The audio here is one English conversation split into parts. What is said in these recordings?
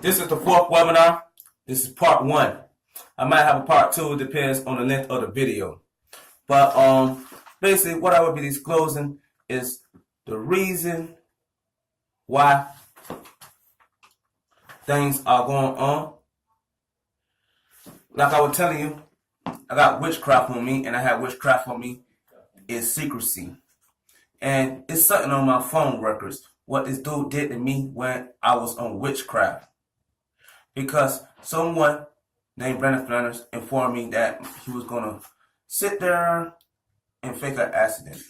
This is the fourth webinar. This is part one. I might have a part two. It depends on the length of the video. But basically what I will be disclosing is the reason why things are going on. Like I was telling you, I got witchcraft on me, and I have witchcraft on me is secrecy. And it's something on my phone records what this dude did to me when I was on witchcraft. Because someone named Brandon Flanders informed me that he was going to sit there and fake an accident.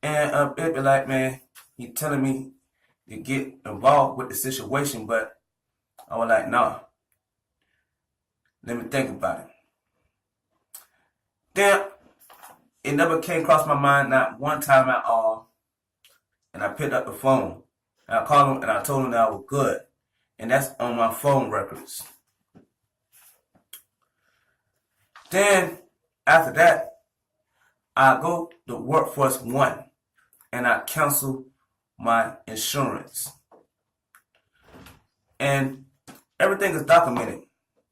And it'd be like, man, he telling me to get involved with the situation, but I was like, nah. Let me think about it. Then it never came across my mind, not one time at all. And I picked up the phone. And I called him and I told him that I was good. And that's on my phone records. Then after that, I go to Workforce One and I cancel my insurance. And everything is documented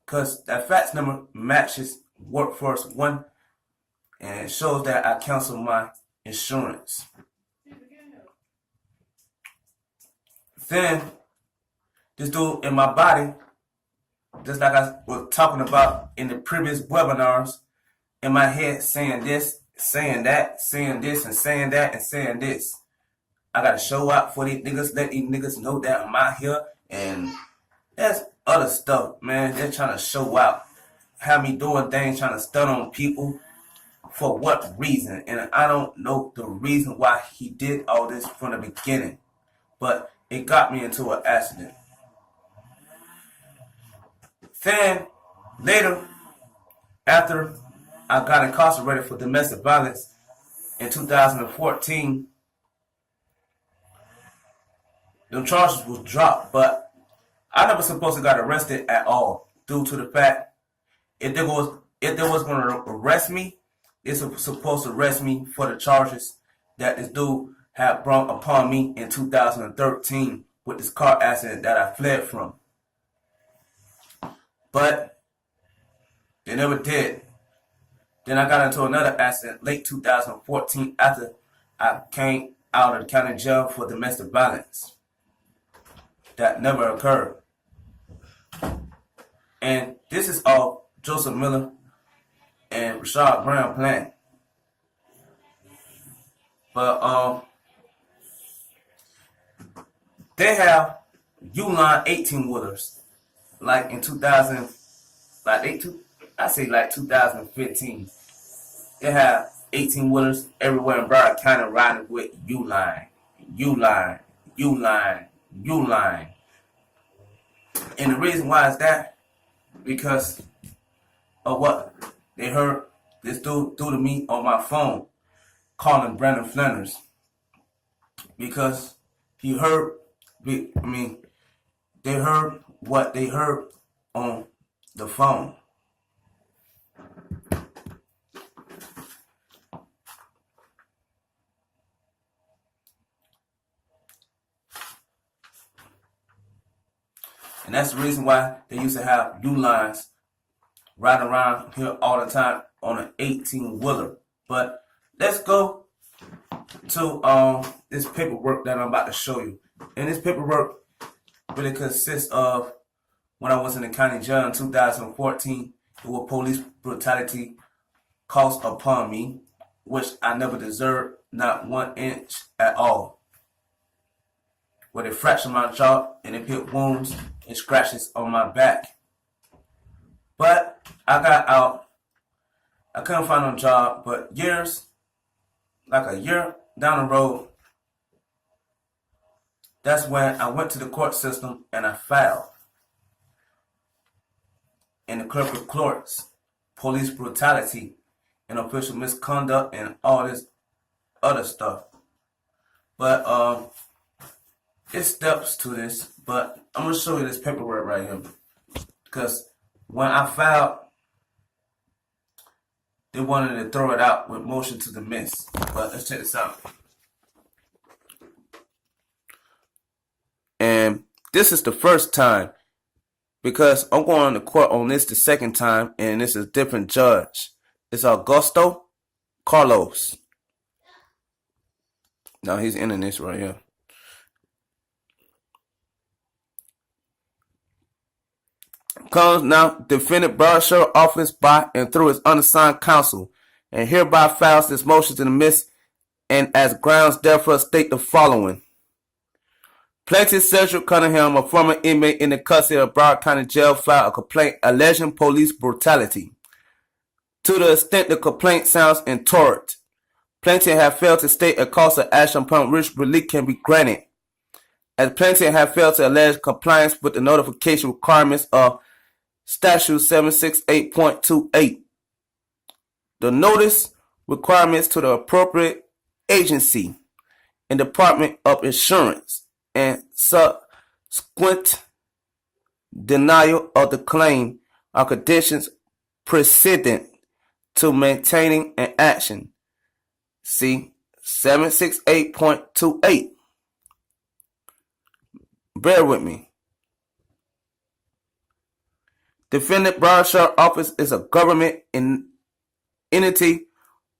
because that fax number matches Workforce One and it shows that I canceled my insurance. Then this dude in my body, just like I was talking about in the previous webinars, in my head saying this, saying that, saying this, and saying that, and saying this. I gotta show up for these niggas, let these niggas know that I'm out here, and that's other stuff, man. They're trying to show out, have me doing things, trying to stun on people. For what reason? And I don't know the reason why he did all this from the beginning, but it got me into an accident. Then later, after I got incarcerated for domestic violence in 2014, the charges was dropped, but I never supposed to got arrested at all due to the fact if they was going to arrest me, it's supposed to arrest me for the charges that this dude had brought upon me in 2013 with this car accident that I fled from. But they never did. Then I got into another accident late 2014 after I came out of the county jail for domestic violence. That never occurred. And this is all Joseph Miller and Rashad Brown plan. But they have U-Line 18-wheelers like in 2000, I say like 2015. They have 18-wheelers everywhere in Broward County riding with U-Line, U-Line, U-Line, U-Line. And the reason why is that because of what they heard this dude do to me on my phone, calling Brandon Flanders, because he heard, they heard what they heard on the phone. And that's the reason why they used to have U-Lines riding around here all the time on an 18-wheeler. But let's go to this paperwork that I'm about to show you. And this paperwork really consists of when I was in the county jail in 2014, it was police brutality caused upon me, which I never deserved, not 1 inch at all. Where they fractured my jaw and they put wounds and scratches on my back. But I got out. I couldn't find no job, but like a year down the road, that's when I went to the court system and I filed in the clerk of courts, police brutality and official misconduct and all this other stuff. But it's steps to this, but I'm going to show you this paperwork right here. Because when I filed, they wanted to throw it out with motion to dismiss. But let's check this out. And this is the first time because I'm going to court on this the second time, and this is a different judge. It's Augusto Carlos. Now he's ending this right here. Comes now, defendant brought sheriff office by and through his unassigned counsel, and hereby files this motion in the midst, and as grounds therefore state the following. Plaintiff Cedric Cunningham, a former inmate in the custody of Broward County Jail, filed a complaint alleging police brutality. To the extent the complaint sounds intolerant, plaintiff have failed to state a cause of action upon which relief can be granted, as plaintiff have failed to allege compliance with the notification requirements of Statute 768.28. The notice requirements to the appropriate agency and Department of Insurance and subsequent denial of the claim are conditions precedent to maintaining an action. See 768.28. Bear with me. Defendant Broward Sheriff Office is a government entity,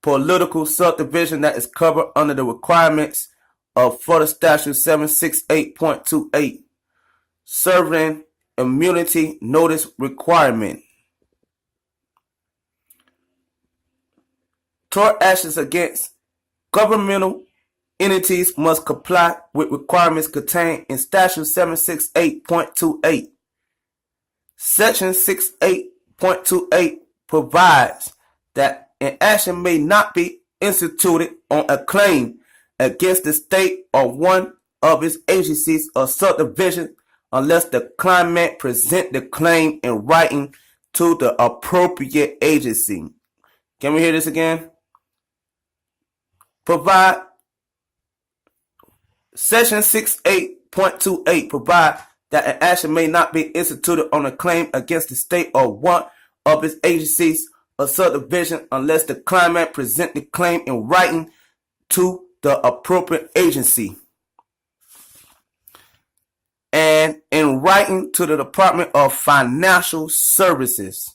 political subdivision that is covered under the requirements of Florida Statute 768.28, serving immunity notice requirement. Tort actions against governmental entities must comply with requirements contained in Statute 768.28. Section 68.28 provides that an action may not be instituted on a claim against the state or one of its agencies or subdivision unless the claimant present the claim in writing to the appropriate agency. Can we hear this again? Section 68.28 provide that an action may not be instituted on a claim against the state or one of its agencies or subdivision unless the claimant present the claim in writing to the appropriate agency and in writing to the Department of Financial Services.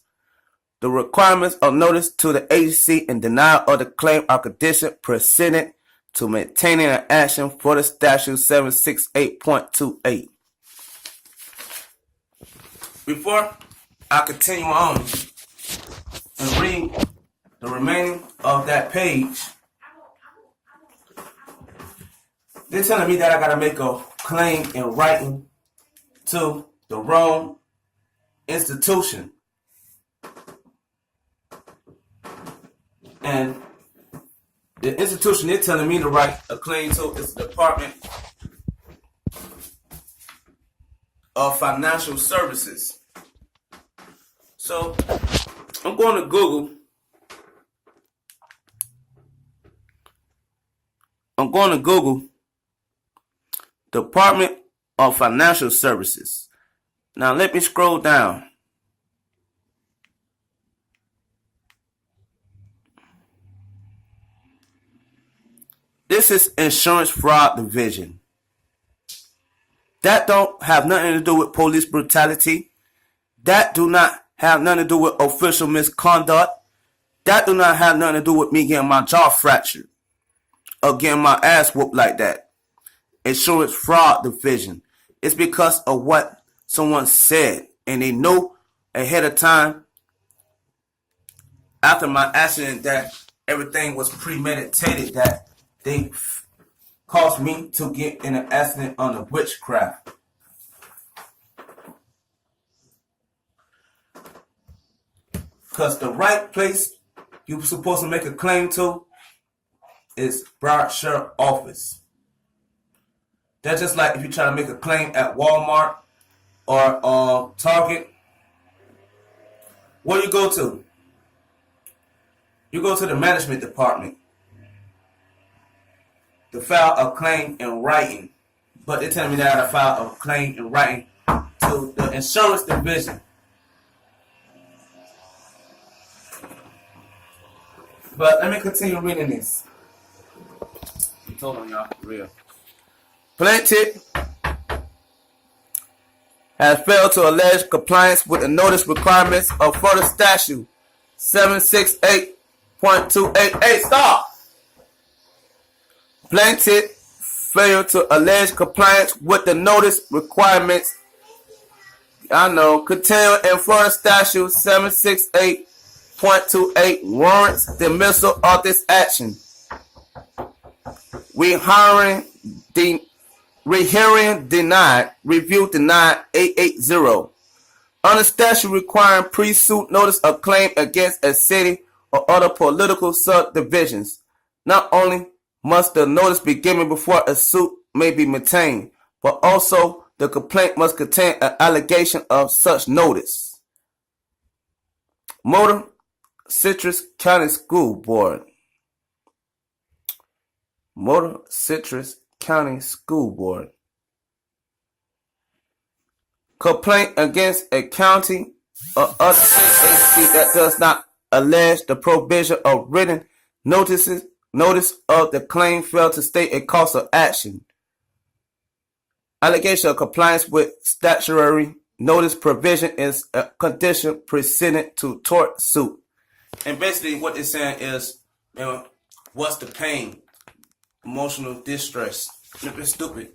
The requirements of notice to the agency and denial of the claim are conditions precedent to maintaining an action for the statute 768.28. Before I continue on and read the remaining of that page, they're telling me that I gotta make a claim in writing to the wrong institution. And the institution they're telling me to write a claim to is the Department of Financial Services. So I'm going to Google. Department of Financial Services. Now let me scroll down. This is Insurance Fraud Division. That don't have nothing to do with police brutality. That do not have nothing to do with official misconduct. That do not have nothing to do with me getting my jaw fractured or getting my ass whooped like that. Insurance Fraud Division. It's because of what someone said, and they know ahead of time after my accident that everything was premeditated, that they caused me to get in an accident under witchcraft. Because the right place you're supposed to make a claim to is Broward Sheriff Office. That's just like if you try to make a claim at Walmart or Target. Where do you go to? You go to the management department to file a claim in writing. But they're telling me that I gotta file a claim in writing to the insurance division. But let me continue reading this. I told them y'all for real. Plaintiff has failed to allege compliance with the notice requirements of Florida Statute 768.288. Stop! Plaintiff failed to allege compliance with the notice requirements contained in Florida Statute 768.28 warrants dismissal of this action. Rehearing denied, review denied 880. Under statute requiring pre-suit notice of claim against a city or other political subdivisions, not only must the notice be given before a suit may be maintained, but also the complaint must contain an allegation of such notice. Motor Citrus County School Board. Motor Citrus County School Board. Complaint against a county or other agency that does not allege the provision of written notice of the claim failed to state a cause of action. Allegation of compliance with statutory notice provision is a condition precedent to tort suit. And basically what they're saying is, what's the pain? Emotional distress, flipping stupid,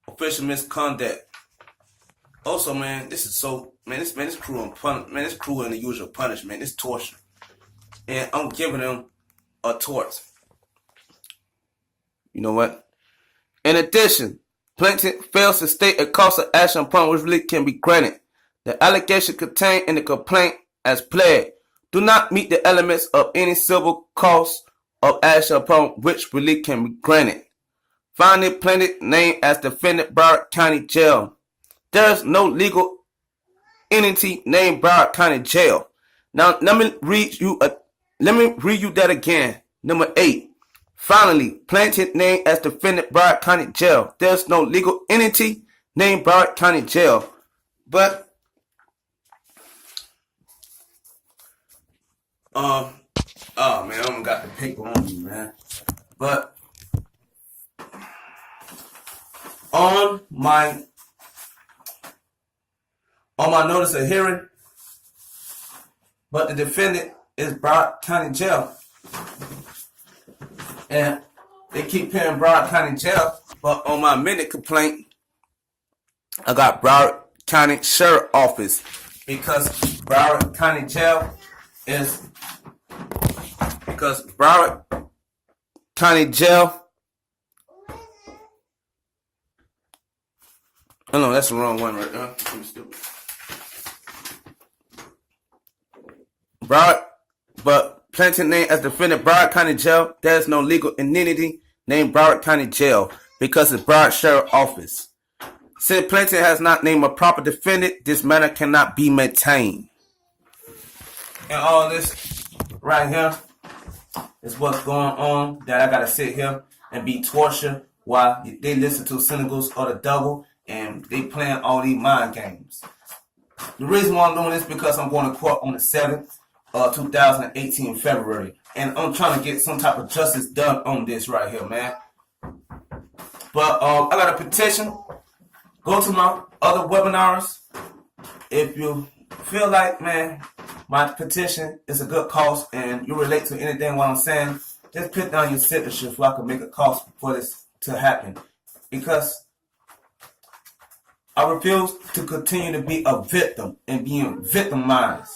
official misconduct. Also, man, this is so, this cruel and this cruel and the usual punishment. This torture, and I'm giving them a tort. You know what? In addition, plaintiff fails to state a cause of action upon which relief can be granted. The allegation contained in the complaint as pled do not meet the elements of any civil cause of action upon which relief can be granted. Finally, plaintiff named as defendant Broward County Jail. There is no legal entity named Broward County Jail. Now, let me read you that again. Number 8. Finally, plaintiff named as defendant Broward County Jail. There is no legal entity named Broward County Jail. But oh man, I don't got the paper on me, man. But on my notice of hearing, but the defendant is Broward County Jail, and they keep paying Broward County Jail. But on my amended complaint, I got Broward County Sheriff Office, because Broward County Jail is. Because Broward County Jail. Oh no, that's the wrong one right there. I'm stupid. But plaintiff named as defendant Broward County Jail. There is no legal entity named Broward County Jail because it's Broward Sheriff Office. Since plaintiff has not named a proper defendant, this matter cannot be maintained. And all this right here is what's going on, that I gotta sit here and be tortured while they listen to Senegals or the devil and they playing all these mind games. The reason why I'm doing this is because I'm going to court on the 7th of 2018 February, and I'm trying to get some type of justice done on this right here, man. But I got a petition. Go to my other webinars. If you feel like, man, my petition is a good cause and you relate to anything what I'm saying, just put down your signature so I can make a cause for this to happen. Because I refuse to continue to be a victim and being victimized.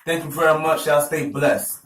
Thank you very much. Y'all stay blessed.